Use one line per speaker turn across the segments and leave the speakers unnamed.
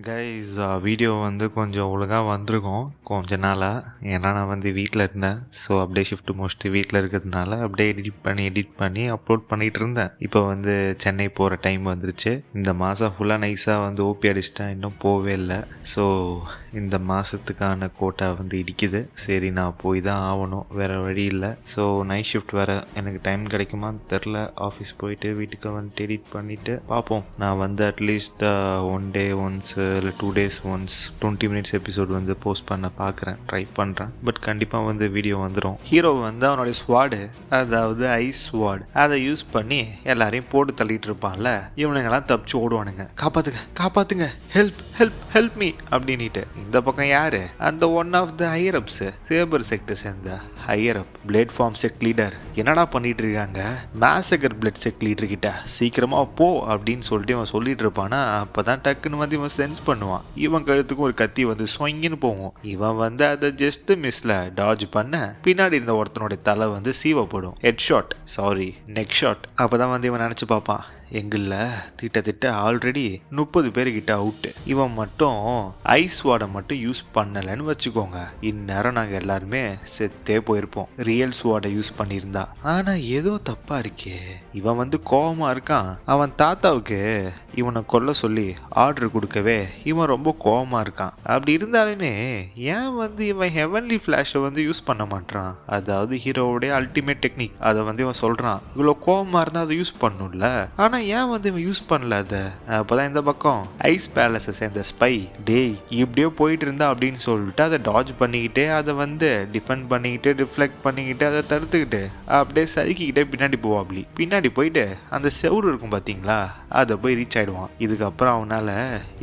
Guys video கொஞ்சம் ஒழுங்காக வந்திருக்கும் கொஞ்ச நாளாக. ஏன்னா நான் வீட்டில் இருந்தேன். ஸோ அப்படியே ஷிஃப்ட் முடிச்சுட்டு வீட்டில் இருக்கிறதுனால அப்படியே எடிட் பண்ணி அப்லோட் பண்ணிகிட்டு இருந்தேன். இப்போ சென்னை போகிற டைம் வந்துருச்சு. இந்த மாதம் ஃபுல்லாக நைஸாக ஓபி அடிச்சிட்டேன், இன்னும் போகவே இல்லை. ஸோ இந்த மாதத்துக்கான கோட்டா இடிக்குது. சரி, நான் போய் தான் ஆகணும், வேறு வழி இல்லை. ஸோ நைட் ஷிஃப்ட் வேறு, எனக்கு டைம் கிடைக்குமான்னு தெரில. ஆஃபீஸ் போயிட்டு வீட்டுக்கு எடிட் பண்ணிவிட்டு பார்ப்போம். நான் அட்லீஸ்ட் 1 day once இல்லை 2 days once 20 minutes episode post பண்ண பார்க்குறேன், ட்ரை பண்ணுறேன். பட் கண்டிப்பாக வீடியோ வந்துடும். ஹீரோ அவனுடைய ஸ்வாடு, அதாவது ஐஸ் ஸ்வாட், அதை யூஸ் பண்ணி எல்லாரையும் போட்டு தள்ளிட்டு இருப்பான்ல. இவனுங்கெல்லாம் தப்பிச்சு ஓடுவானுங்க. காப்பாத்துங்க காப்பாத்துங்க, ஹெல்ப் ஹெல்ப் ஹெல்ப் மீ அப்படின்ட்டு. இந்த பக்கம் யாரு? அந்த one of the higher ups, saber sector சேர்ந்த higher up blade form sect leader என்னடா பண்ணிட்டு இருக்காங்க? மேசகர் பிளட் செக்ட் லீடர் கிட்ட சீக்கிரமா போ அப்படின்னு சொல்லிட்டு இவன் சொல்லிட்டு இருப்பானா. அப்பதான் டக்குன்னு இவன் சென்ஸ் பண்ணுவான். இவன் கழுத்துக்கும் ஒரு கத்தி சொங்கின்னு போகும். இவன் அதை ஜஸ்ட் மிஸ்ல டாஜ் பண்ண பின்னாடி இருந்த ஒருத்தனுடைய தலை சீவப்படும். Head shot, sorry neck shot. அப்பதான் இவன் நினைச்சு பார்ப்பான், எங்களில் திட்ட ஆல்ரெடி 30 பேர்கிட்ட அவுட்டு. இவன் மட்டும் ஐஸ் வாடை மட்டும் யூஸ் பண்ணலைன்னு வச்சுக்கோங்க, இந்நேரம் நாங்கள் எல்லாருமே செத்தே போயிருப்போம், ரியல் ஸ்வாடை யூஸ் பண்ணியிருந்தா. ஆனால் ஏதோ தப்பா இருக்கே. இவன் கோவமா இருக்கான். அவன் தாத்தாவுக்கு இவனை கொல்ல சொல்லி ஆர்டர் கொடுக்கவே இவன் ரொம்ப கோவமா இருக்கான். அப்படி இருந்தாலுமே ஏன் இவன் ஹெவன்லி ஃபிளாஷை யூஸ் பண்ண மாட்டான்? அதாவது ஹீரோவுடைய அல்டிமேட் டெக்னிக். அதை இவன் சொல்றான். இவ்வளோ கோவமா இருந்தா அதை யூஸ் பண்ணும்ல. ஆனா ஏன் இவன் யூஸ் பண்ணல அதை? அப்பதான் இந்த பக்கம் ஐஸ் பேலஸை சேர்ந்த ஸ்பை, டேய் இப்படியோ போயிட்டு இருந்தா அப்படின்னு சொல்லிட்டு அதை டாஜ் பண்ணிக்கிட்டே, அதை டிஃபெண்ட் பண்ணிக்கிட்டு, ரிஃப்ளெக்ட் பண்ணிக்கிட்டு, அதை தடுத்துக்கிட்டு அப்படியே சறுக்கிக்கிட்டே பின்னாடி போவாப்லி. பின்னாடி போயிட்டு அந்த செவுரு இருக்கும் பார்த்தீங்களா, அதை போய் ரீச் ஆயிடுவான். இதுக்கப்புறம் அவனால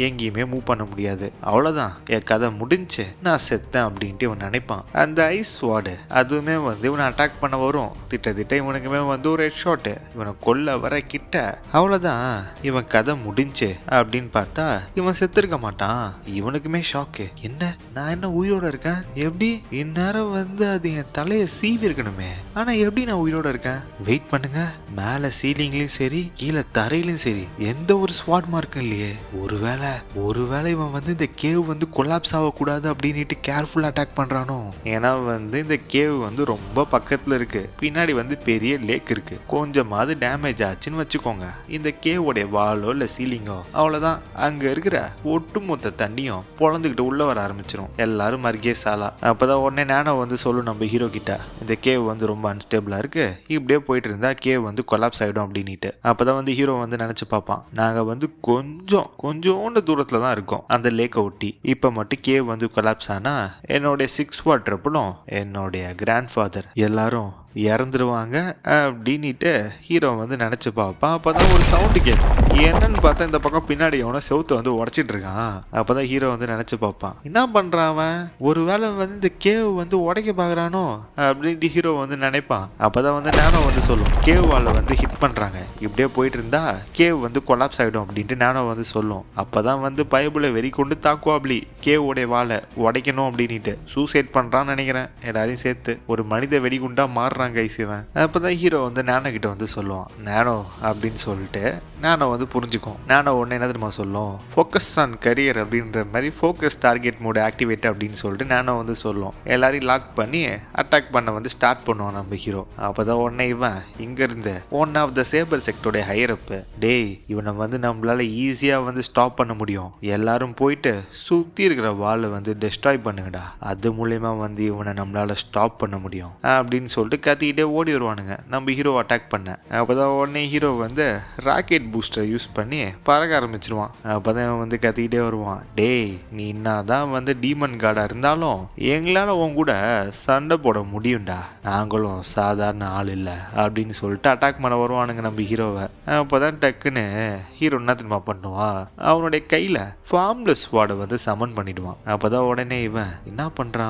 எங்கேயுமே மூவ் பண்ண முடியாது. அவ்வளோதான், என் கதை முடிஞ்சு, நான் செத்தேன் அப்படின்ட்டு இவன் நினைப்பான். அந்த ஐஸ் ஸ்வாடு அதுவுமே இவனை அட்டாக் பண்ண வரும். திட்ட இவனுக்குமே ஒரு ஹெட் ஷாட்டு, இவனை கொல்ல வர கிட்ட. அவ்வளோதான், இவன் கதை முடிஞ்சு அப்படின்னு பார்த்தா இவன் செத்துருக்க மாட்டான். இவனுக்குமே ஷாக்கு. நான் என்ன உயிரோட இருக்கேன்? எப்படி இந்நேரம் அது என் தலையை சீவி இருக்கணுமே, ஆனா எப்படி நான் உயிரோட இருக்கேன்? வெயிட் பண்ணுங்க, மேல சீலிங்லயும் சரி கீழே தரையிலும் சரி எந்த ஒரு ஸ்வாட் மார்க்கும் இல்லையே. ஒருவேளை இவன் இந்த கேவ் கொலாப்ஸ் ஆகக்கூடாது அப்படின்ட்டு கேர்ஃபுல்லா அட்டாக் பண்றானோ? ஏன்னா இந்த கேவ் ரொம்ப பக்கத்துல இருக்கு. பின்னாடி பெரிய லேக் இருக்கு. கொஞ்சமாவது டேமேஜ் ஆச்சுன்னு வச்சுக்கோங்க, இந்த கேவோடைய வாலோ இல்ல சீலிங்கோ, அவ்வளவுதான், அங்க இருக்கிற ஒட்டுமொத்த தண்ணியும் பொழந்துக்கிட்டு உள்ள வர ஆரம்பிச்சிடும். எல்லாரும் மறுகே சாலா. அப்பதான் உடனே நானோ சொல்லணும் நம்ம ஹீரோ கிட்ட, இந்த கேவ் ரொம்ப அன்ஸ்டேபிளா இருக்கு, இப்படியே போயிட்டு இருந்தா கேவ் கொலாப்ஸ் ஆயிடும் அப்படின்ட்டு. அப்பதான் ஹீரோ நினைச்சு பார்ப்பான், நாங்க கொஞ்சோண்டு தூரத்துல தான் இருக்கோம் அந்த லேக்கை ஒட்டி. இப்ப மட்டும் கேவ் கொலாப்ஸ் ஆனா என்னுடைய 6 வாட் ட்ரிபிளும் என்னுடைய கிராண்ட் ஃபாதர் எல்லாரும் இறந்துருவாங்க அப்படின்ட்டு ஹீரோ நினைச்சு பார்ப்பான். அப்பதான் ஒரு சவுண்டு கேட்கும். என்னன்னு பார்த்தா இந்த பக்கம் பின்னாடி அவனை செவுத்து உடைச்சிட்டு இருக்கான். அப்பதான் ஹீரோ நினைச்சு பார்ப்பான், என்ன பண்றான் அவன்? ஒருவேளை இந்த கேவ் உடைக்க பாக்குறானோ அப்படின்ட்டு ஹீரோ நினைப்பான். அப்பதான் நானோ சொல்லும், கேவ் வால ஹிட் பண்றாங்க, இப்படியே போயிட்டு இருந்தா கேவ் கொலாப்ஸ் ஆயிடும் அப்படின்ட்டு நானோ சொல்லும். அப்பதான் பைபிளை வெறி கொண்டு தாக்குவாப்லி, கேவ் உடைய வாழை உடைக்கணும் அப்படின்ட்டு சூசைட் பண்றான்னு நினைக்கிறேன். எல்லாரையும் சேர்த்து ஒரு மனித வெடிகுண்டா மாறுறான். அப்பதான் ஹீரோ நானோ கிட்ட சொல்லுவான், நானோ அப்படின்னு சொல்லிட்டு நானோ புரிஞ்சுக்கும். நானோ ஒன்னு என்ன தெரியுமா சொல்லும், ஃபோக்கஸ் ஆன் கரியர் அப்படின்ற மாதிரி, ஃபோக்கஸ் டார்கெட் மோட் ஆக்டிவேட் அப்படின்னு சொல்லிட்டு நானோ சொல்லும். எல்லாரையும் லாக் பண்ணி அட்டாக் பண்ண ஸ்டார்ட் பண்ணுவான் நம்ம ஹீரோ. அப்பதான் உடனே இவன் இங்க இருந்து ஒன் ஆஃப் த சேபர் செக்டோட ஹையர் அப், டேய் இவனை நம்மளால ஈஸியா ஸ்டாப் பண்ண முடியும், எல்லாரும் போயிட்டு சுத்தி இருக்கிற வாலை டெஸ்ட்ராய் பண்ணுங்கடா, அது மூலயமா இவனை நம்மளால ஸ்டாப் பண்ண முடியும் அப்படின்னு சொல்லிட்டு கத்திக்கிட்டே ஓடி வருவானுங்க நம்ம ஹீரோ அட்டாக் பண்ண. அப்பதான் உடனே ஹீரோ ராக்கெட் பூஸ்டர் யூஸ் பண்ணி பறக்க ஆரம்பிச்சிருவான். அப்பதான் கத்திக்கிட்டே வருவான், டேய் நீ என்னதான் டீமன் கார்டா இருந்தாலும் எங்களால உன் கூட சண்டை போட முடியும்டா, நாங்களும் சாதாரண ஆள் இல்ல அப்படின்னு சொல்லிட்டு அட்டாக் பண்ண வருவானுங்க நம்ம ஹீரோவை. அப்பதான் டக்குன்னு ஹீரோ என்ன தெரியுமா பண்ணுவான், அவனுடைய கையில ஃபார்ம்லெஸ் வார்டை சமன் பண்ணிடுவான். அப்பதான் உடனே இவன் என்ன பண்றான்,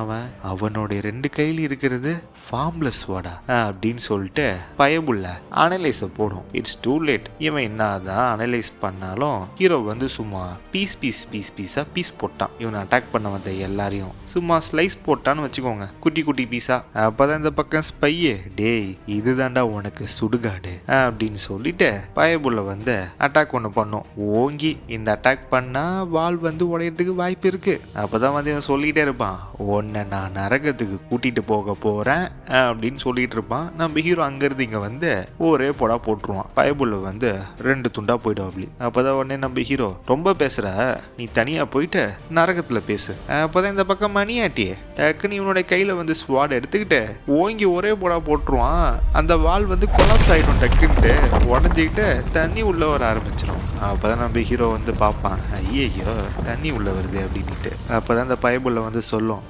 அவனுடைய 2 கையில இருக்கிறது ஃபார்ம்லெஸ் வார்டா, அப்படின்னு சொல்லிட்டு பயபுள்ள அனலைஸ போடும். It's too late. இவன் என்னதான் அனலைஸ் பண்ணாலும் ஹீரோ வந்து சும்மா பீஸா பீஸ் போட்டான். இவன் அட்டாக் பண்ண வந்த எல்லாரையும் சும்மா ஸ்லைஸ் போட்டான்னு வச்சுக்கோங்க, குட்டி குட்டி பீஸா. அப்பதான் இந்த பக்கம் ஸ்பையே, டேய் இதுதான்டா உனக்கு சுடுகாடு அப்படின்னு சொல்லிட்டு பயபுள்ள வந்து அட்டாக் ஒன்று பண்ணும். ஓங்கி இந்த அட்டாக் பண்ணா வால் வந்து உடையறதுக்கு வாய்ப்பு இருக்கு. அப்பதான் வந்து இவன் சொல்லிட்டே இருப்பான், உன்னை நான் நரகத்துக்கு கூட்டிட்டு போக போறேன் அப்படின்னு சொல்லிட்டு இருப்பான். நம்ம ஹீரோ அங்கிருந்து இங்க வந்து ஒரே போடா போட்டுருவான். பயபுள்ள வந்து 2 துண்டா போயிடும். அப்படி அப்பதான் உடனே நம்ம ஹீரோ, ரொம்ப பேசுற, நீ தனியா போயிட்டு நரகத்துல பேசு. அப்பதான் இந்த பக்கம் மணியாட்டியே டக்குன்னு இவனுடைய கையில வந்து ஸ்வாட் எடுத்துக்கிட்டு ஓங்கி ஒரே போடா போட்டுருவான். அந்த வால் வந்து கொலாப்ஸ் ஆயிடும். டக்குன்ட்டு உடஞ்சிக்கிட்டு தண்ணி உள்ள வர ஆரம்பிச்சிடும். அப்பதான் நம்ம ஹீரோ வந்து பார்ப்பான், ஐயோ தண்ணி உள்ள வருது அப்படின்ட்டு. அப்பதான் அந்த பயபுள்ள வந்து சொல்லும்,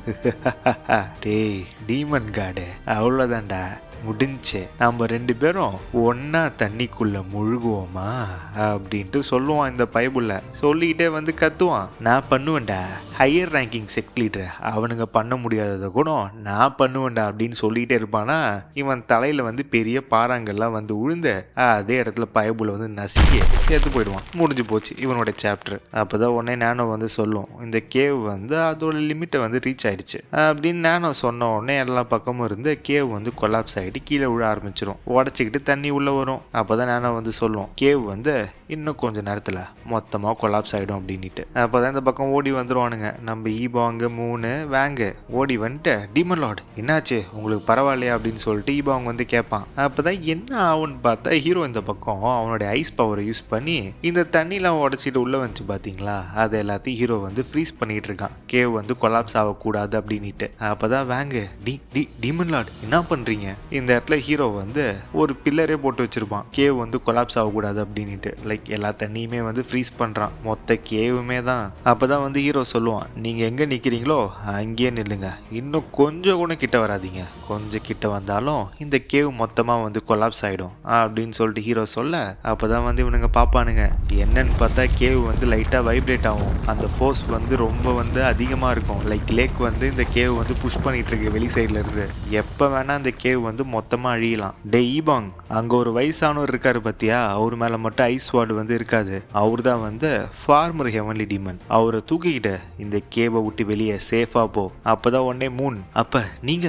டேய் டீமன் காடு அவ்வளோதான்டா, முடிஞ்சு நம்ம 2 பேரும் ஒன்னா தண்ணிக்குள்ள முழுகுவோமா அப்படின்ட்டு சொல்லுவான். இந்த பைபுள்ள சொல்லிக்கிட்டே வந்து கத்துவான், நான் பண்ணுவேன்டா, ஹையர் ரேங்கிங் செக்ட் லீடர் அவனுங்க பண்ண முடியாததை கூட நான் பண்ணுவேன்டா அப்படின்னு சொல்லிக்கிட்டே இருப்பானா. இவன் தலையில வந்து பெரிய பாறாங்கள்லாம் வந்து விழுந்து அதே இடத்துல பைபுள்ள வந்து நசுக்கி சேர்த்து போயிடுவான். முடிஞ்சு போச்சு இவனோட சாப்டர். அப்பதான் உடனே நானோ வந்து சொல்லும், இந்த கேவ் வந்து அதோட லிமிட்டை வந்து ரீச் ஆயிடுச்சு அப்படின்னு நானோ சொன்ன உடனே எல்லா பக்கமும் இருந்து கேவ் வந்து கொலாப்ஸ் ஆகிட்டு கீழே விழ ஆரம்பிச்சிடும். உடச்சிக்கிட்டு தண்ணி உள்ள வரும். அப்பதான் நானோ வந்து சொல்லுவோம், கேவ் வந்து இன்னும் கொஞ்ச நேரத்துல மொத்தமா கொலாப்ஸ் ஆயிடும் அப்படின்ட்டு. அப்பதான் இந்த பக்கம் ஓடி வந்துருவானுங்க நம்ம ஈபாங்க 3 வேங்க. ஓடி வந்துட்டு, டீமன் லார்ட் என்னாச்சு உங்களுக்கு பரவாயில்லையா அப்படின்னு சொல்லிட்டு ஈபாங்க வந்து கேட்பான். அப்பதான் என்ன ஆகும்னு பார்த்தா ஹீரோ இந்த பக்கம் அவனுடைய ஐஸ் பவரை யூஸ் பண்ணி இந்த தண்ணிலாம் உடச்சிட்டு உள்ள வந்துச்சு பாத்தீங்களா, அதை எல்லாத்தையும் ஹீரோ வந்து ஃப்ரீஸ் பண்ணிட்டு இருக்கான். கேவ் வந்து கொலாப்ஸ் ஆகக்கூடாது அப்படின்ட்டு. அப்பதான் வேங்க, டீமன் லார்ட் என்ன பண்றீங்க? இந்த இடத்துல ஹீரோ வந்து ஒரு பில்லரே போட்டு வச்சிருப்பான், கேவ் வந்து கொலாப்ஸ் ஆகக்கூடாது அப்படின்ட்டு. லைக் எல்லா தண்ணியுமே வந்து ஃப்ரீஸ் பண்றான், மொத்த கேவுமே தான். அப்பதான் வந்து ஹீரோ சொல்லுவான், நீங்க எங்க நிக்கிறீங்களோ அங்கேயே நில்லுங்க, இன்னும் கொஞ்சம் கூட கிட்ட வராதீங்க, கொஞ்சம் கிட்ட வந்தாலும் இந்த கேவ் மொத்தமா வந்து கொலாப்ஸ் ஆயிடும் அப்படின்னு சொல்லிட்டு ஹீரோ சொல்ல. அப்பதான் வந்து இவனுங்க பாப்பானுங்க, என்னன்னு பார்த்தா கேவ் வந்து லைட்டா வைப்ரேட் ஆகும். அந்த ஃபோர்ஸ் வந்து ரொம்ப வந்து அதிகமா இருக்கும். லைக் லேக் வந்து இந்த கேவ் வந்து புஷ் பண்ணிட்டு இருக்கு வெளி சைட்ல இருந்து. எப்ப வேணா அந்த கேவ் வந்து மொத்தமா அழியலாம். டே ஈபாங், அங்க ஒரு வயசானவர் இருக்காரு பத்தியா, அவர் மேல மட்டும் ஐஸ் வார்டு வந்து இருக்காது. அவர் தான் வந்து ஃபார்மர் ஹெவன்லி டீமன். அவரை தூக்கிக்கிட்டு இந்த கேவை விட்டு வெளியே சேஃபா போ. அப்பதான் உடனே மூன், அப்ப நீங்க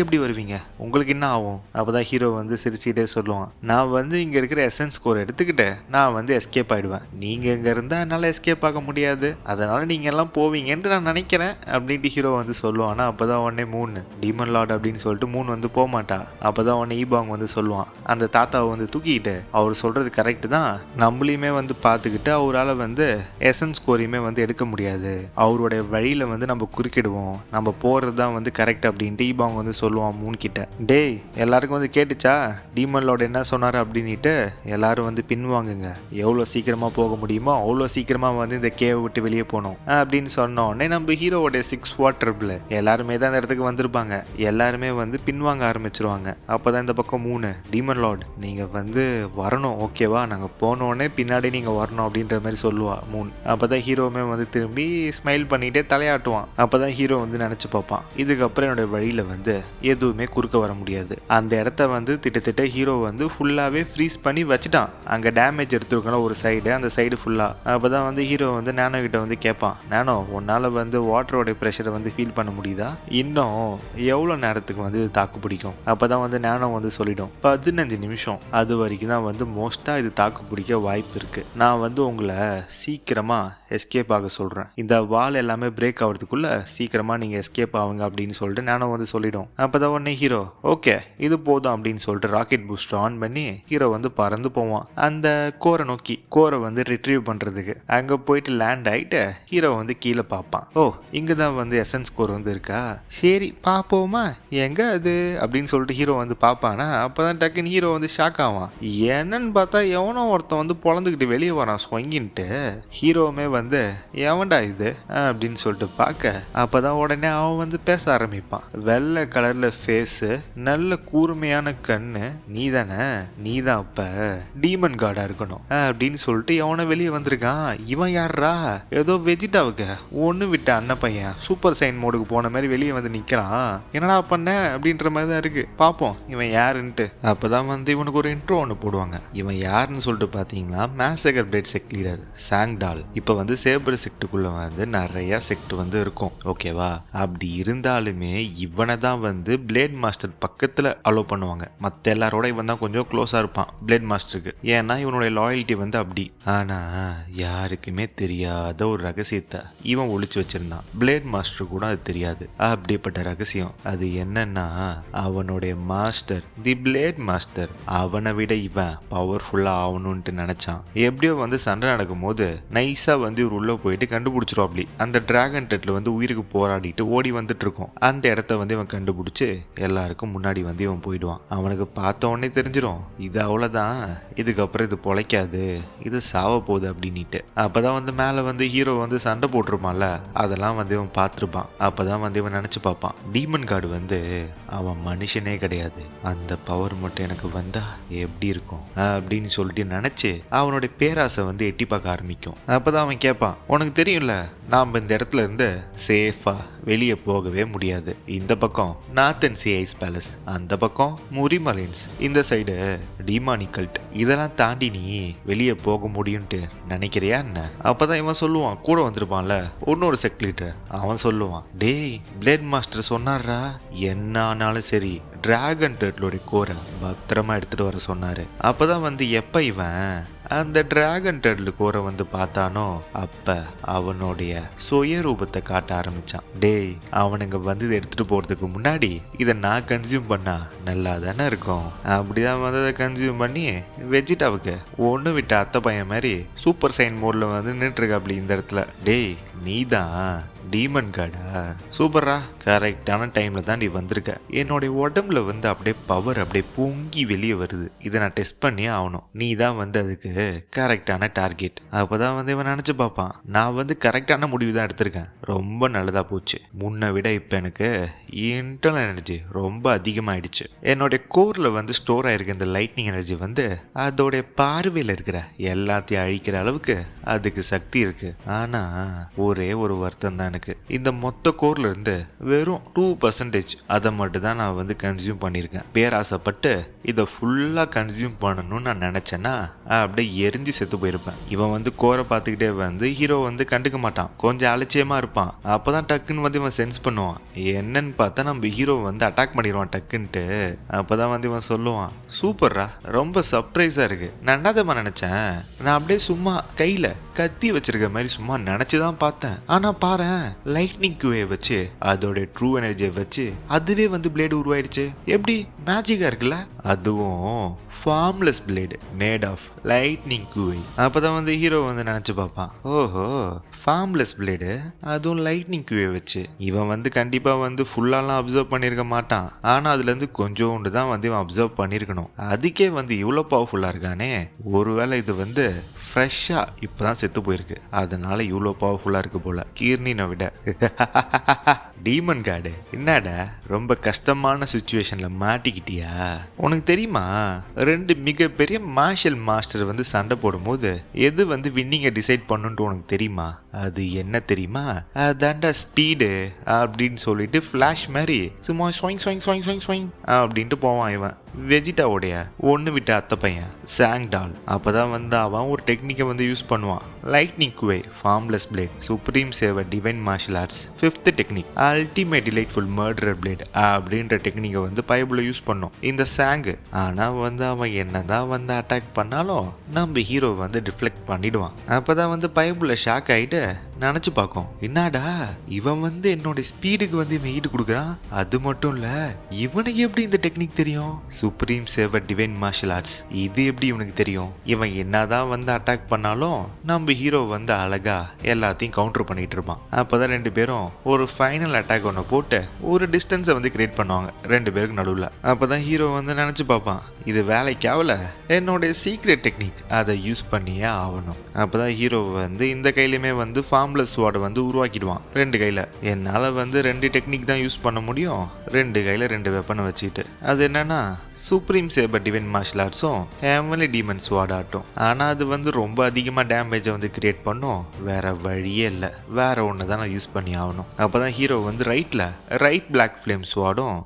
எப்படி வருவீங்க, உங்களுக்கு என்ன ஆகும்? அப்பதான் ஹீரோ வந்து சிரிச்சுட்டே சொல்லுவான், நான் வந்து இங்க இருக்கிற எசன்ஸ் கோர் எடுத்துக்கிட்டு நான் வந்து எஸ்கேப் ஆயிடுவேன். நீங்க இங்க இருந்தா என்னால எஸ்கேப் ஆக முடியாது, அதனால நீங்க எல்லாம் போவீங்கன்னு நான் நினைக்கிறேன் அப்படின்ட்டு ஹீரோ வந்து சொல்லுவானா. அப்பதான் உடனே மூன், டீமன் லார்ட் அப்படின்னு சொல்லிட்டு மூன் வந்து போக மாட்டா. அப்பதான் உடனே ஈபாங் வந்து சொல்லுவான், அந்த தாத்தாவை வந்து தூக்கிக்கிட்டு அவர் சொல்றது கரெக்ட் தான், நம்மளையுமே வந்து பார்த்துக்கிட்டு அவரால் வந்து எசன்ஸ் கோரையுமே வந்து எடுக்க முடியாது, அவருடைய வழியில வந்து நம்ம குறுக்கிடுவோம், நம்ம போறது தான் வந்து கரெக்ட் அப்படின்ட்டு ஈபாங் வந்து சொல்லுவான் மூன் கிட்ட. டேய் எல்லாருக்கும் வந்து கேட்டுச்சா டீமன் லார்ட் என்ன சொன்னாரு அப்படின்ட்டு? எல்லாரும் வந்து பின்வாங்குங்க, எவ்வளோ சீக்கிரமா போக முடியுமோ அவ்வளோ சீக்கிரமா வந்து இந்த கேவை விட்டு வெளியே போகணும் அப்படின்னு சொன்ன உடனே நம்ம ஹீரோவோட 6 வாட்டர் எல்லாருமே தான் அந்த இடத்துக்கு வந்திருப்பாங்க. எல்லாருமே வந்து பின்வாங்க ஆரம்பிச்சிருவாங்க. அப்பதான் இந்த பக்கம் 3, டீமன் லார்ட் நீங்க வந்து வரணும் ஓகேவா, நாங்க போனோடனே பின்னாடி நீங்க வரணும் அப்படின்ற மாதிரி சொல்லுவா மூன். அப்பதான் ஹீரோவுமே வந்து திரும்பி ஸ்மைல் பண்ணிட்டே தலையாட்டுவான். அப்பதான் ஹீரோ வந்து நினைச்சு பார்ப்பான், இதுக்கப்புறம் என்னோட வழியில வந்து எதுவுமே குறுக்க வர முடியாது. அந்த இடத்த வந்து திட்டத்திட்ட ஹீரோ வந்து ஃபுல்லாவே ஃப்ரீஸ் பண்ணி வச்சுட்டான். அங்க டேமேஜ் எடுத்துருக்கணும் ஒரு சைடு, அந்த சைடு ஃபுல்லா. அப்பதான் வந்து ஹீரோ வந்து நானோ கிட்ட வந்து கேட்பான், நானோ உன்னால வந்து வாட்டரோட ப்ரெஷரை வந்து ஃபீல் பண்ண முடியுதா, இன்னும் எவ்வளவு நேரத்துக்கு வந்து தாக்கு பிடிக்கும்? அப்பதான் வந்து நானோ வந்து சொல்லிடும், 15 நிமிஷம், அது வரைக்கும் தான் வந்து மோஸ்டா இது தாக்கு பிடிக்க வாய்ப்பு இருக்கு. நான் வந்து உங்களை சீக்கிரமா எஸ்கேப் ஆக சொல்றேன், இந்த வால் எல்லாமே பிரேக் ஆகிறதுக்குள்ள சீக்கிரமா நீங்க எஸ்கேப் ஆகுங்க அப்படின்னு சொல்லிட்டு நானும் வந்து சொல்லிடும். அப்பதான் உடனே ஹீரோ ஓகே இது போதும் அப்படின்னு சொல்லிட்டு ராக்கெட் பூஸ்டர் ஆன் பண்ணி ஹீரோ வந்து பறந்து போவான் அந்த கோரை நோக்கி, கோரை வந்து ரிட்ரீவ் பண்றதுக்கு. அங்க போயிட்டு லேண்ட் ஆயிட்டு ஹீரோ வந்து கீழே பார்ப்பான். ஓ இங்கதான் வந்து எசன்ஸ் கோர் வந்து இருக்கா, சரி பாப்போமா எங்க அது அப்படின்னு சொல்லிட்டு ஹீரோ வந்து பார்ப்பானா. அப்பதான் டக்குன்னு ஹீரோ வந்து ஷாக் ஆவான், என்னன்னு பார்த்தா எவனோ ஒருத்தன் வந்து பொழந்துக்கிட்டு வெளியே வரான் ஸ்வங்கின்ட்டு. ஹீரோவுமே வந்து எவன்டா இது அப்படின்னு சொல்லிட்டு பார்க்க அப்பதான் உடனே அவன் வந்து பேச ஆரம்பிப்பான். வெள்ளை கலர்ல ஃபேஸு, நல்ல கூர்மையான கண்ணு. நீதான் அப்ப டீமன் கார்டா இருக்கணும் அப்படின்னு சொல்லிட்டு அவனை வெளியே வந்திருக்கான். இவன் யாரா? ஏதோ வெஜிடாவுக்கு ஒண்ணு விட்ட அண்ணன் பையன் சூப்பர் சைன் மோடுக்கு போன மாதிரி வெளியே வந்து நிக்கிறான். என்னடா பண்ண அப்படின்ற மாதிரி தான் இருக்கு. பாப்போம் இவன் யாருன்ட்டு. அப்பதான் வந்து இவனுக்கு ஒரு இன்ட்ரோ ஒன்று போடுவாங்க. இவன் யாருன்னு சொல்லிட்டு பாத்தீங்கன்னா மேசகர் பிளேட் செக்ட் லீடர் சாங்டால். இப்ப வந்து சேபர் செக்டுக்குள்ள வந்து நிறைய செக்ட் வந்து இருக்கும், ஓகேவா? அப்படி இருந்தாலுமே இவனை தான் வந்து பிளேட் மாஸ்டர் பக்கத்துல அலோ பண்ணுவாங்க. மத்த எல்லாரோட இவன் தான் கொஞ்சம் க்ளோஸா இருப்பான் பிளேட் மாஸ்டருக்கு. ஏன்னா இவனுடைய லாயல்ட்டி வந்து அப்படி. ஆனா யாருக்குமே தெரியாத ஒரு ரகசியத்தை இவன் ஒளிச்சு வச்சிருந்தான். பிளேட் மாஸ்டர் கூட அது தெரியாது. அப்படிப்பட்ட ரகசியம் அது என்னன்னா, அவனுடைய மாஸ்டர் தி பிளேட் மாஸ்டர் அவனை விட இவன் பவர்ஃபுல்லா ஆகணும்ட்டு நினைச்சான். எப்படியோ வந்து சண்டை நடக்கும் போது நைஸா வந்து இவர் உள்ள போயிட்டு கண்டுபிடிச்சிரும். அப்படி அந்த டிராகன் டெட்ல வந்து உயிருக்கு போராடிட்டு ஓடி வந்துட்டு இருக்கும். அந்த இடத்த வந்து இவன் கண்டுபிடிச்சு எல்லாருக்கும் முன்னாடி வந்து இவன் போயிடுவான். அவனுக்கு பார்த்த உடனே தெரிஞ்சிடும் இது அவ்வளவுதான், இதுக்கப்புறம் இது பொழைக்காது, இது சாவ போகுது அப்படின்ட்டு. அப்பதான் வந்து மேல வந்து ஹீரோ வந்து சண்டை போட்டிருப்பான்ல, அதெல்லாம் வந்து இவன் பார்த்துருப்பான். அப்பதான் வந்து இவன் நினைச்சு பார்ப்பான், டீமன் கார்டு வந்து அவன் மனுஷனே கிடையாது, அந்த பவர் மட்டும் எனக்கு வந்தா எப்படி இருக்கும் அப்படின்னு சொல்லிட்டு நினைச்சு அவனுடைய பேராசை வந்து எட்டி பார்க்க ஆரம்பிக்கும். அப்பதான் அவன் கேட்பான், உனக்கு தெரியும்ல நாம் இந்த இடத்துல இருந்து சேஃபா வெளியே போகவே முடியாது. இந்த பக்கம் நார்த்தன் சி ஐஸ் பேலஸ், அந்த பக்கம் முரிமலைன்ஸ், இந்த சைடு டிமானிகல்ட், இதெல்லாம் தாண்டி நீ வெளியே போக முடியும்ட்டு நினைக்கிறியா என்ன? அப்பதான் இவன் சொல்லுவான், கூட வந்திருப்பான்ல இன்னொரு செக்லிட்டர், அவன் சொல்லுவான், டேய் பிளேட் மாஸ்டர் சொன்னாரா என்ன ஆனாலும் சரி டிராகன் டர்ட்லோட கோரை பத்திரமா எடுத்துட்டு வர சொன்னாரு. அப்பதான் வந்து எப்ப இவன் அந்த டிராகன் டர்ட்ல கோரை வந்து பார்த்தானோ அப்ப அவனுடைய சுயரூபத்தை காட்ட ஆரம்பிச்சான். டேய் அவனுங்க வந்து இதை எடுத்துட்டு போறதுக்கு முன்னாடி இதை நான் கன்சியூம் பண்ணா நல்லா தானே இருக்கும். அப்படிதான் வந்து அதை கன்சியூம் பண்ணி வெஜிடாவுக்கு ஒன்று விட்ட அத்தை பையன் மாதிரி சூப்பர் சைன் மோட்ல வந்து நின்றுருக்க. அப்படி இந்த இடத்துல டேய் நீதான் டீமன் கார்டா, சூப்பரா, கரெக்டான டைம்ல தான் நீ வந்திருக்க. என்னுடைய உடம்புல வந்து அப்படியே பவர் அப்படியே பொங்கி வெளியே வருது. இதை நான் டெஸ்ட் பண்ணி ஆகணும். நீ தான் வந்து அதுக்கு கரெக்டான டார்கெட். அப்பதான் வந்து இவன் நினைச்சு பார்ப்பான், நான் வந்து கரெக்டான முடிவு தான் எடுத்திருக்கேன், ரொம்ப நல்லதா போச்சு. முன்னை விட இப்ப எனக்கு இன்டர்னல் எனர்ஜி ரொம்ப அதிகமாயிடுச்சு. என்னுடைய கோர்ல வந்து ஸ்டோர் ஆயிருக்க இந்த லைட்னிங் எனர்ஜி வந்து அதோடைய பார்வையில் இருக்கிற எல்லாத்தையும் அழிக்கிற அளவுக்கு அதுக்கு சக்தி இருக்கு. ஆனா ஒரே ஒரு வருத்தம் தான், எனக்கு இந்த மொத்த கோர்ல இருந்து வெறும் 2% அதை மட்டும் தான் நான் வந்து கன்சியூம் பண்ணியிருக்கேன். பேராசைப்பட்டு இதை ஃபுல்லா கன்சியூம் பண்ணணும்னு நான் நினைச்சேன்னா அப்படியே எரிஞ்சு செத்து போயிருப்பேன். இவன் வந்து கோரை பார்த்துக்கிட்டே வந்து ஹீரோ வந்து கண்டுக்க மாட்டான், கொஞ்சம் அலட்சியமா இருப்பான். அப்பதான் டக்குன்னு வந்து இவன் சென்ஸ் பண்ணுவான், என்னன்னு பார்த்தா நம்ம ஹீரோ வந்து அட்டாக் பண்ணிடுவான் டக்குன்ட்டு. அப்பதான் வந்து இவன் சொல்லுவான், சூப்பர்ரா, ரொம்ப சர்ப்ரைஸா இருக்கு. நான் என்னதமா நினைச்சேன், நான் அப்படியே சும்மா கையில கத்தி வச்சிருக்க மாதிரி சும்மா நினைச்சுதான் பார்த்தேன். ஆனா பாரு, லைட்னிங் குவே வச்சு அதோட ட்ரூ எனர்ஜியை வச்சு அதுவே வந்து பிளேடு உருவாயிடுச்சு. எப்படி மேஜிக்கா இருக்குல்ல? அதுவும் formless blade made of lightning குவே. அப்பதான் வந்து ஹீரோ வந்து நினைச்சு பார்ப்பான், ஓஹோ ஃபார்ம்லெஸ் பிளேடு, அதுவும் லைட்னிங் குவே வச்சு. இவன் வந்து கண்டிப்பா வந்து ஃபுல்லாலாம் அப்சர்வ் பண்ணியிருக்க மாட்டான். ஆனா அதுல இருந்து கொஞ்சோண்டு தான் வந்து இவன் அப்சர்வ் பண்ணியிருக்கணும். அதுக்கே வந்து இவ்வளோ பவர்ஃபுல்லா இருக்கானே, ஒருவேளை இது வந்து ஃப்ரெஷ்ஷா இப்பதான் செத்து போயிருக்கு, அதனால இவ்வளோ பவர்ஃபுல்லா இருக்கு போல கீர்னினை விட. டீமன் கார்டு, என்னடா ரொம்ப கஷ்டமான சுச்சுவேஷன்ல மாட்டிக்கிட்டியா? உனக்கு தெரியுமா, 2 மிகப்பெரிய மார்ஷல் மாஸ்டர் வந்து சண்டை போடும் போது எது வந்து வின்னிங்கை டிசைட் பண்ணுன்ட்டு உனக்கு தெரியுமா? அது என்ன தெரியுமா? அதாண்டா ஸ்பீடு அப்படின்னு சொல்லிட்டு ஃபிளாஷ் மாதிரி சும்மா ஸ்வைங் ஸ்வைங் ஸ்வைங் ஸ்வைங் ஸ்வைங் அப்படின்ட்டு போவான் இவன், வெஜிடாவோடைய ஒன்று விட்ட அத்தை பையன் சாங்டால். அப்பதான் வந்து அவன் ஒரு டெக்னிக்கை வந்து யூஸ் பண்ணுவான், லைட்னிங் குவே, formless blade, supreme saber, divine martial arts, 5th technique ultimate delightful murderer blade அப்படின்ற டெக்னிக்கை வந்து பைபிள யூஸ் பண்ணும் இந்த சாங்கு. ஆனா வந்து அவன் என்னதான் வந்து அட்டாக் பண்ணாலும் நம்ம ஹீரோ வந்து டிஃப்ளெக்ட் பண்ணிடுவான். அப்பதான் வந்து பைபிள ஷாக் ஆயிட்டு நினைச்சு பார்க்கும், என்னடா இவன் வந்து என்னோட ஸ்பீடுக்கு வந்து இவன் ஈடு கொடுக்குறான், அது மட்டும் இல்ல இவனுக்கு எப்படி இந்த டெக்னிக் தெரியும், supreme saber divine martial arts, இது எப்படி இவனுக்கு தெரியும்? இவன் என்னதான் வந்து அட்டாக் பண்ணாலும் நம்ம ஹீரோ வந்து அழகா எல்லாத்தையும் கவுண்டர் பண்ணிட்டு இருப்பான். அப்பதான் 2 பேரும் ஒரு ஃபைனல் அட்டாக் ஒன்று போட்டு ஒரு டிஸ்டன்ஸை வந்து கிரியேட் பண்ணுவாங்க 2 பேருக்கு நடுவில். அப்பதான் ஹீரோ வந்து நினைச்சு பார்ப்பான், இது வேலைக்கு ஆகல, என்னோட சீக்ரெட் டெக்னிக் அதை யூஸ் பண்ணியே ஆகணும். அப்பதான் ஹீரோ வந்து இந்த கையிலுமே வந்து ஃபார்ம்லெஸ் ஸ்வாடை வந்து உருவாக்கிடுவான் 2 கையில். என்னால் வந்து 2 டெக்னிக் தான் யூஸ் பண்ண முடியும், 2 கையில் 2 வெப்பனை வச்சுக்கிட்டு. அது என்னன்னா சுப்ரீம் சேபர் டிவைன் மார்ஷல் ஆர்ட்ஸும் ஹெவன்லி டீமன் ஸ்வாட் ஆட்டும். ஆனால் அது வந்து ரொம்ப அதிகமாக டேமேஜை வந்து கிரியேட் பண்ணும். வேற வழியே இல்லை, வேற ஒன்று தான் நான் யூஸ் பண்ணி ஆகணும். அப்போ தான் ஹீரோ வந்து ரைட் பிளாக் ஃப்ளேம் ஸ்வாடும்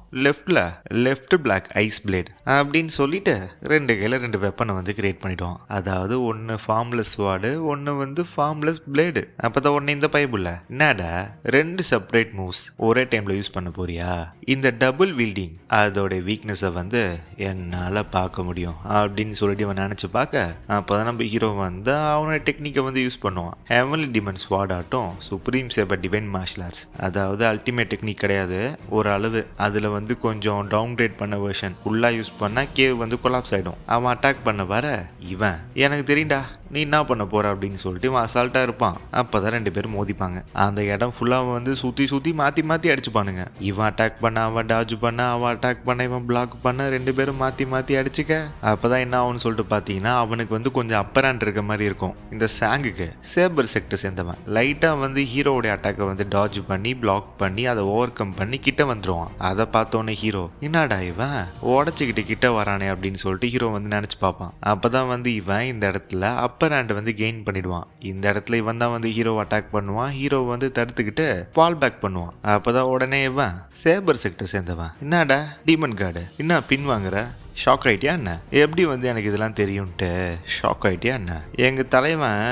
லெஃப்ட் பிளாக் ஐஸ் பிளேட் அப்படின்னு சொல்லிட்டு 2 கையில் 2 வெப்பனை வந்து கிரியேட் பண்ணிடுவான். அதாவது ஒன்று ஃபார்ம்லெஸ் ஸ்வாடு, ஒன்று வந்து ஃபார்ம்லெஸ் பிளேடு. அப்போ தான் ஒன்று இந்த பைபிள் என்னடா 2 செப்பரேட் மூவ்ஸ் ஒரே டைமில் யூஸ் பண்ண போறியா? இந்த டபுள் வீல்டிங் அதோட வீக்னஸை வந்து என்னால் பார்க்க முடியும் அப்படின்னு சொல்லிட்டு இவன் நினச்சி பார்க்க, அப்போ தான் நம்ம ஹீரோ வந்து அவனோட டெக்னிக்கை வந்து யூஸ் பண்ணுவான். ஹெவன்லி டிமன் ஸ்வாட் ஆட்டும் supreme saber divine martial arts. அதாவது அல்டிமேட் டெக்னிக் கிடையாது, ஒரு அளவு. அதில் வந்து கொஞ்சம் டவுன் கிரேட் பண்ண வெர்ஷன். ஃபுல்லாக யூஸ் பண்ணால் கேவ் வந்து கொலாப்ஸ் ஆகிடும். அவன் அட்டாக் பண்ண வர இவன் எனக்கு தெரியும்டா நீ என்ன பண்ண போற அப்படின்னு சொல்லிட்டு இவன் அசால்ட்டாக இருப்பான். அப்போ தான் 2 பேரும் மோதிப்பாங்க. அந்த இடம் ஃபுல்லாக வந்து சுற்றி மாற்றி அடிச்சுப்பானுங்க. இவன் அட்டாக் பண்ண, அவன் டாஜ் பண்ண, அவன் அட்டாக் பண்ண, இவன் பிளாக் பண்ண, 2 பேரும் மாற்றி அடிச்சுக்க. அப்போ தான் என்ன ஆகும்னு சொல்லிட்டு பார்த்தீங்கன்னா அவனுக்கு வந்து கொஞ்சம் அப்பரான் இருக்க மாதிரி இருக்கும். இந்த சாங்குக்கு சேபர் செக்டர் சேர்ந்தவன் லைட்டாக வந்து ஹீரோடைய அட்டாக்கை வந்து டாஜ் பண்ணி பிளாக் பண்ணி அதை ஓவர் கம் பண்ணி கிட்ட வந்துடுவான். அதை பார்த்தோன்னே ஹீரோ என்னடா இவன் உடச்சிக்கிட்டு கிட்ட வரானே அப்படின்னு சொல்லிட்டு ஹீரோ வந்து நினச்சி பார்ப்பான். அப்போ தான் வந்து இவன் இந்த இடத்துல அப்பர் ஹேண்ட் வந்து கெயின் பண்ணிடுவான். இந்த இடத்துல இவன் தான் வந்து ஹீரோ அட்டாக் பண்ணுவான். ஹீரோ வந்து தடுத்துக்கிட்டு ஃபால் பேக் பண்ணுவான். அப்போதான் உடனே இவன் சேபர் செக்டர் சேர்ந்தவன் என்னடா டீமன் கார்டு என்ன பின் வாங்குற, ஷாக் ஆகிட்டியா என்ன? எப்படி வந்து எனக்கு இதெல்லாம் தெரியும்ட்டு ஷாக் ஆகிட்டியா என்ன? எங்கள் தலைவன்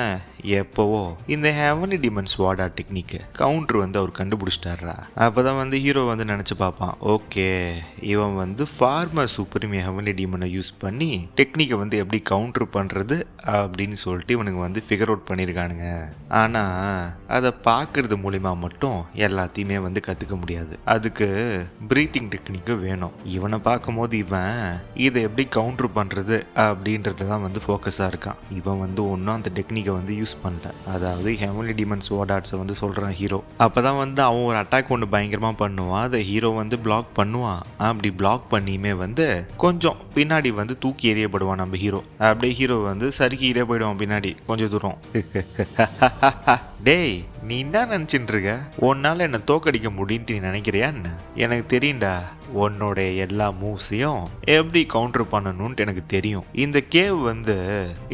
எப்போவோ இந்த ஹெவன்லி டிமன் ஸ்வாட் ஆர்ட் டெக்னிக்கு கவுண்டர் வந்து அவர் கண்டுபிடிச்சிட்டாரா. அப்போ தான் வந்து ஹீரோ வந்து நினச்சி பார்ப்பான், ஓகே இவன் வந்து ஃபார்மர் சூப்பரிம் ஹெவன்லி டிமனை யூஸ் பண்ணி டெக்னிக்கை வந்து எப்படி கவுண்டர் பண்ணுறது அப்படின்னு சொல்லிட்டு இவனுக்கு வந்து ஃபிகர் அவுட் பண்ணியிருக்கானுங்க. ஆனால் அதை பார்க்கறது மூலிமா மட்டும் எல்லாத்தையுமே வந்து கற்றுக்க முடியாது. அதுக்கு ப்ரீத்திங் டெக்னிக்கு வேணும். இவனை பார்க்கும்போது இவன் இதை எப்படி கவுண்டர் பண்ணுறது அப்படின்றது தான் வந்து ஃபோக்கஸாக இருக்கான். இவன் வந்து ஒன்றும் அந்த டெக்னிக்கை வந்து யூஸ் பண்ணிட்டேன். அதாவது ஹெவன்லி டிமன் ஸ்வாட் ஆர்ட்ஸை வந்து சொல்கிறான் ஹீரோ. அப்போ தான் வந்து அவன் ஒரு அட்டாக் ஒன்று பயங்கரமாக பண்ணுவான். அதை ஹீரோ வந்து பிளாக் பண்ணுவான். அப்படி பிளாக் பண்ணியுமே வந்து கொஞ்சம் பின்னாடி வந்து தூக்கி எறியப்படுவான் நம்ம ஹீரோ. அப்படியே ஹீரோ வந்து சறுக்கிட்டே போயிடுவான் பின்னாடி கொஞ்சம் தூரம். டேய் நீ என்ன நினச்சிட்டு இருக்க? உன்னால் என்னை தோக்கடிக்க முடியும்ட்டு நீ நினைக்கிறியா என்ன? எனக்கு தெரியும்டா உன்னோடைய எல்லா மூவ்ஸையும் எப்படி கவுண்டர் பண்ணணும்ட்டு எனக்கு தெரியும். இந்த கேவ் வந்து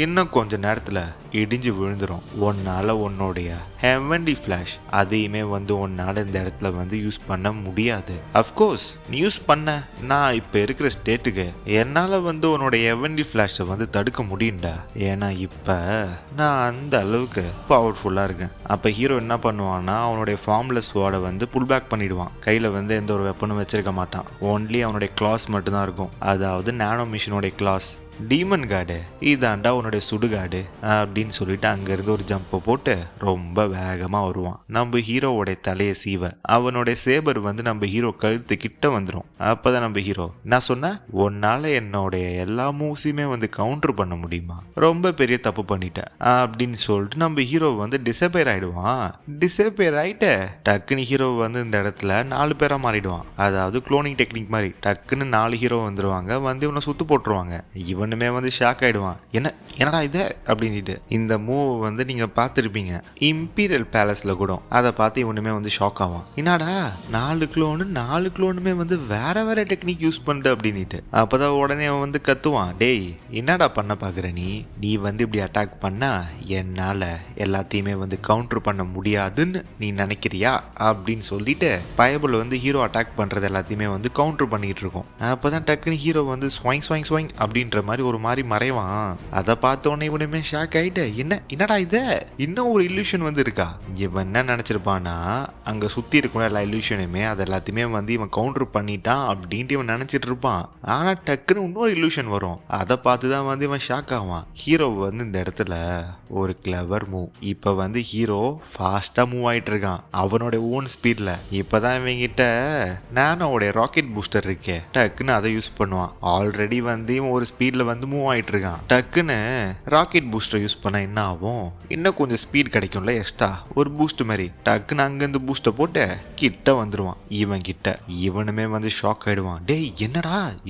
இன்னும் கொஞ்ச நேரத்தில் இடிஞ்சு விழுந்துடும். உன்னால் உன்னுடைய ஹெவன்லி ஃப்ளாஷ் அதையுமே வந்து உன்னால் இந்த இடத்துல வந்து யூஸ் பண்ண முடியாது. அஃப்கோர்ஸ் நீ யூஸ் பண்ண நான் இப்போ இருக்கிற ஸ்டேட்டுக்கு என்னால் வந்து உன்னோடைய ஹெவன்லி ஃப்ளாஷை வந்து தடுக்க முடியும்டா. ஏன்னா இப்போ நான் அந்த அளவுக்கு பவர்ஃபுல்லாக இருக்கேன். அப்போ ஹீரோ என்ன பண்ணுவான்னா அவனுடைய ஃபார்ம்லெஸ் ஸ்வாடை வந்து புல் பேக் பண்ணிடுவான். கையில் வந்து எந்த ஒரு வெப்பனும் வச்சிருக்க மாட்டான். ஓன்லி அவனுடைய கிளாஸ் மட்டும்தான் இருக்கும். அதாவது நானோ மிஷினோடைய கிளாஸ். டீமன் கார்டு இதாண்டா உன்னுடைய சுடுகாடு அப்படின்னு சொல்லிட்டு அங்கேருந்து ஒரு ஜம்பை போட்டு ரொம்ப வேகமாக வருவான். நம்ம ஹீரோவோடைய தலையை சீவ அவனுடைய சேபர் வந்து நம்ம ஹீரோ கழுத்து கிட்ட வந்துடும். அப்போதான் நம்ம ஹீரோ நான் சொன்னேன் உன்னால என்னுடைய எல்லா மூவ்ஸையுமே வந்து கவுண்டர் பண்ண முடியுமா, ரொம்ப பெரிய தப்பு பண்ணிட்டேன் அப்படின்னு சொல்லிட்டு நம்ம ஹீரோ வந்து டிசப்பேர் ஆயிடுவான். டிசப்பேர் ஆயிட்டு டக்குன்னு ஹீரோ வந்து இந்த இடத்துல 4 பேரா மாறிடுவான். அதாவது குளோனிங் டெக்னிக் மாதிரி டக்குன்னு 4 ஹீரோ வந்துருவாங்க. வந்து இவனை சுத்து போட்டுருவாங்க. இவனுமே வந்து ஷாக் ஆயிடுவான். என்னடா இது அப்படின்ட்டு. இந்த மூவ் வந்து நீங்க பார்த்துருப்பீங்க இம்பீரியல் பேலஸ்ல கூட. அதை பார்த்து இவனுமே வந்து ஷாக் ஆவான். என்னடா 4 குளோனுமே வந்து வேற டெக்னிக் யூஸ் பண்ணுது அப்படின்ட்டு. அப்பதான் உடனே அவன் வந்து கத்துவான், டேய் என்னடா பண்ண பாக்குற நீ வந்து இப்படி அட்டாக் பண்ணா என்னால எல்லாத்தையுமே வந்து கவுண்டர் பண்ண முடியாதுன்னு நீ நினைக்கிறியா அப்படின்னு சொல்லிட்டு பைபிள் வந்து ஹீரோ அட்டாக் பண்றது எல்லாத்தையுமே வந்து கவுண்டர் பண்ணிட்டு இருக்கும். அப்பதான் டக்குன்னு ஹீரோ வந்து ஸ்வைங் அப்படின்ற மாதிரி ஒரு மாதிரி மறைவான். அதை பார்த்தோன்னே இவனுமே ஷாக் ஆயிட்டு என்னடா இது இன்னும் ஒரு இல்யூஷன் வந்து இருக்கா. இவன் என்ன நினைச்சிருப்பானா அங்க சுத்தி இருக்கிற எல்லா இல்யூஷனுமே அது எல்லாத்தையுமே வந்து இவன் கவுண்டர் பண்ணிட்டான் அப்படின்ட்டு இவன் நினைச்சிட்டு இருப்பான். ஆனா டக்குன்னு இன்னொரு இல்யூஷன் வரும். அதை பார்த்துதான் வந்து இவன் ஷாக் ஆவான். ஹீரோ வந்து இந்த இடத்துல ஒரு கிளவர் மூவ். இப்ப வந்து ஹீரோ ஃபாஸ்டா மூவ் ஆயிட்டு இருக்கான் அவனோட ஓன் ஸ்பீட்ல. இப்பதான் இவங்கிட்ட நானோட ராக்கெட் பூஸ்டர் இருக்கே, டக்குன்னு அதை யூஸ் பண்ணுவான். ஆல்ரெடி வந்து இவன் ஒரு ஸ்பீட்ல ஸ்பீடில் வந்து மூவ் ஆகிட்டு இருக்கான். டக்குன்னு ராக்கெட் பூஸ்டர் யூஸ் பண்ண என்ன ஆகும், இன்னும் கொஞ்சம் ஸ்பீட் கிடைக்கும்ல எக்ஸ்ட்ரா ஒரு பூஸ்ட் மாதிரி. டக்குன்னு அங்கேருந்து பூஸ்ட்டை போட்டு கிட்ட வந்துடுவான் இவன் கிட்ட. இவனுமே வந்து ஷாக் ஆகிடுவான். டேய்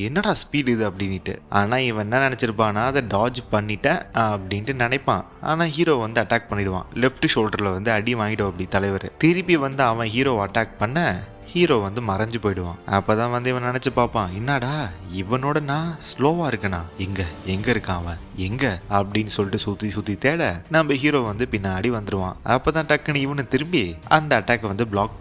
என்னடா ஸ்பீடு இது அப்படின்ட்டு. ஆனால் இவன் என்ன நினச்சிருப்பானா அதை டாஜ் பண்ணிட்டேன் அப்படின்ட்டு நினைப்பான். ஆனால் ஹீரோ வந்து அட்டாக் பண்ணிடுவான். லெஃப்ட் ஷோல்டரில் வந்து அடி வாங்கிடும் அப்படி தலைவர். திருப்பி வந்து அவன் ஹீரோ அட்டாக் பண்ண ஹீரோ வந்து மறைஞ்சு போயிடுவான். அப்பதான் வந்து இவன் நினைச்சு பார்ப்பான், என்னடா இவனோட நான் ஸ்லோவா இருக்கனா, எங்க இருக்கான் அவன் எங்க அப்படின்னு சொல்லிட்டு சுத்தி தேட நம்ம ஹீரோ வந்து பின்னாடி வந்துடுவான். அப்பதான் டக்குன்னு இவனு திரும்பி அந்த அட்டாக்கை வந்து பிளாக்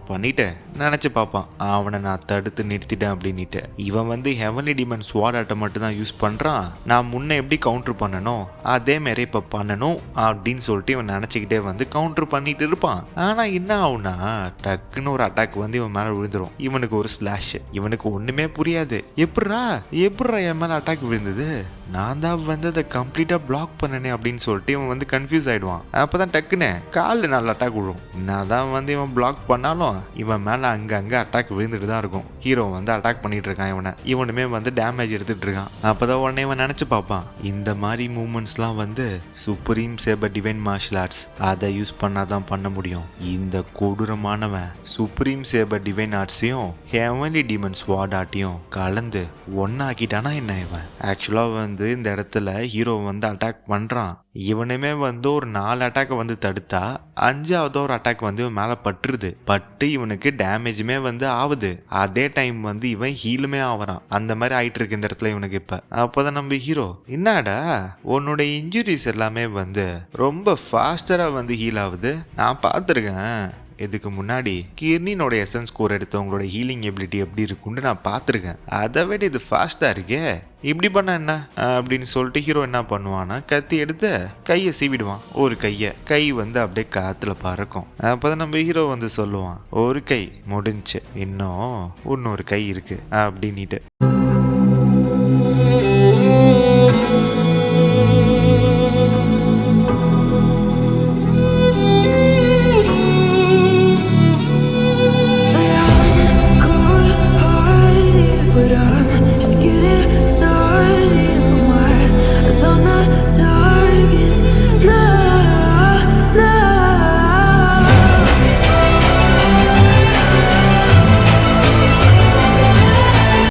பண்ணிட்டு நினைச்சு பார்ப்பான், அவனை நான் தடுத்து நிறுத்திட்டேன் அப்படின்ட்டு. இவன் வந்து ஹெவன்லி டிமன் ஸ்வாட் ஆட்டை மட்டும் தான் யூஸ் பண்றான். நான் முன்ன எப்படி கவுண்டர் பண்ணணும் அதே மாதிரி இப்ப பண்ணணும் அப்படின்னு சொல்லிட்டு இவன் நினைச்சுக்கிட்டே வந்து கவுண்டர் பண்ணிட்டு இருப்பான். ஆனா என்ன ஆகுனா டக்குன்னு ஒரு அட்டாக் வந்து இவன் மேல விழுந்துரும். இவனுக்கு ஒரு ஸ்லாஷ். இவனுக்கு ஒண்ணுமே புரியாது. எப்படா என் மேல அட்டாக் விழுந்தது, நான் தான் வந்து அதை கம்ப்ளீட்டா பிளாக் பண்ணனே அப்படின்னு சொல்லிட்டு இவன் வந்து கன்ஃபியூஸ் ஆயிடுவான். அப்பதான் டக்குன்னு காலில் நல்ல அட்டாக் விழும். நான் தான் வந்து இவன் பிளாக் பண்ணாலும் இவன் மேல அங்க அட்டாக் விழுந்துட்டு தான் இருக்கும். ஹீரோ வந்து அட்டாக் பண்ணிட்டு இருக்கான். இவனுமே வந்து டேமேஜ் எடுத்துட்டு இருக்கான். அப்பதான் உடனே இவன் நினைச்சு பார்ப்பான், இந்த மாதிரி மூமெண்ட்ஸ்லாம் வந்து supreme saber divine martial arts அதை யூஸ் பண்ணாதான் பண்ண முடியும். இந்த கொடூரமானவன் சுப்ரீம் சேபர் டிவைன் ஆர்ட்ஸையும் ஹெவன்லி டிமன் ஸ்வாட் ஆர்ட்டையும் கலந்து ஒன்னாக்கிட்டானா என்ன. இவன் ஆக்சுவலா வந்து இந்த இடத்துல ஹீரோ வந்து அட்டாக் பண்றான். இவனுமே வந்து ஒரு 4 அட்டாக்கை வந்து தடுத்தா 5ஆவது ஒரு அட்டாக் வந்து இவன் மேல பட்டு இவனுக்கு டேமேஜுமே வந்து ஆகுது. அதே டைம் வந்து இவன் ஹீலுமே ஆகிறான். அந்த மாதிரி ஆயிட்டு இருக்கு இந்த இடத்துல இவனுக்கு. இப்ப அப்போதான் நம்ம ஹீரோ, என்னடா உன்னோட இன்ஜுரிஸ் எல்லாமே வந்து ரொம்ப ஃபாஸ்டரா வந்து ஹீல் ஆகுது, நான் பார்த்துருக்கேன். இதுக்கு முன்னாடி கிர்னினோட எசன்ஸ் ஸ்கோர் எடுத்தவங்களோட ஹீலிங் எபிலிட்டி எப்படி இருக்குன்னு நான் பார்த்துருக்கேன். அதை விட இது ஃபாஸ்ட்டாக இருக்கே, இப்படி பண்ண என்ன அப்படின்னு சொல்லிட்டு ஹீரோ என்ன பண்ணுவான்னா கத்தி எடுத்து கையை சீவிடுவான். ஒரு கை வந்து அப்படியே காத்துல பறக்கும். அப்போதான் நம்ம ஹீரோ வந்து சொல்லுவான், ஒரு கை முடிஞ்சு இன்னும் இன்னொரு கை இருக்கு அப்படின்ட்டு.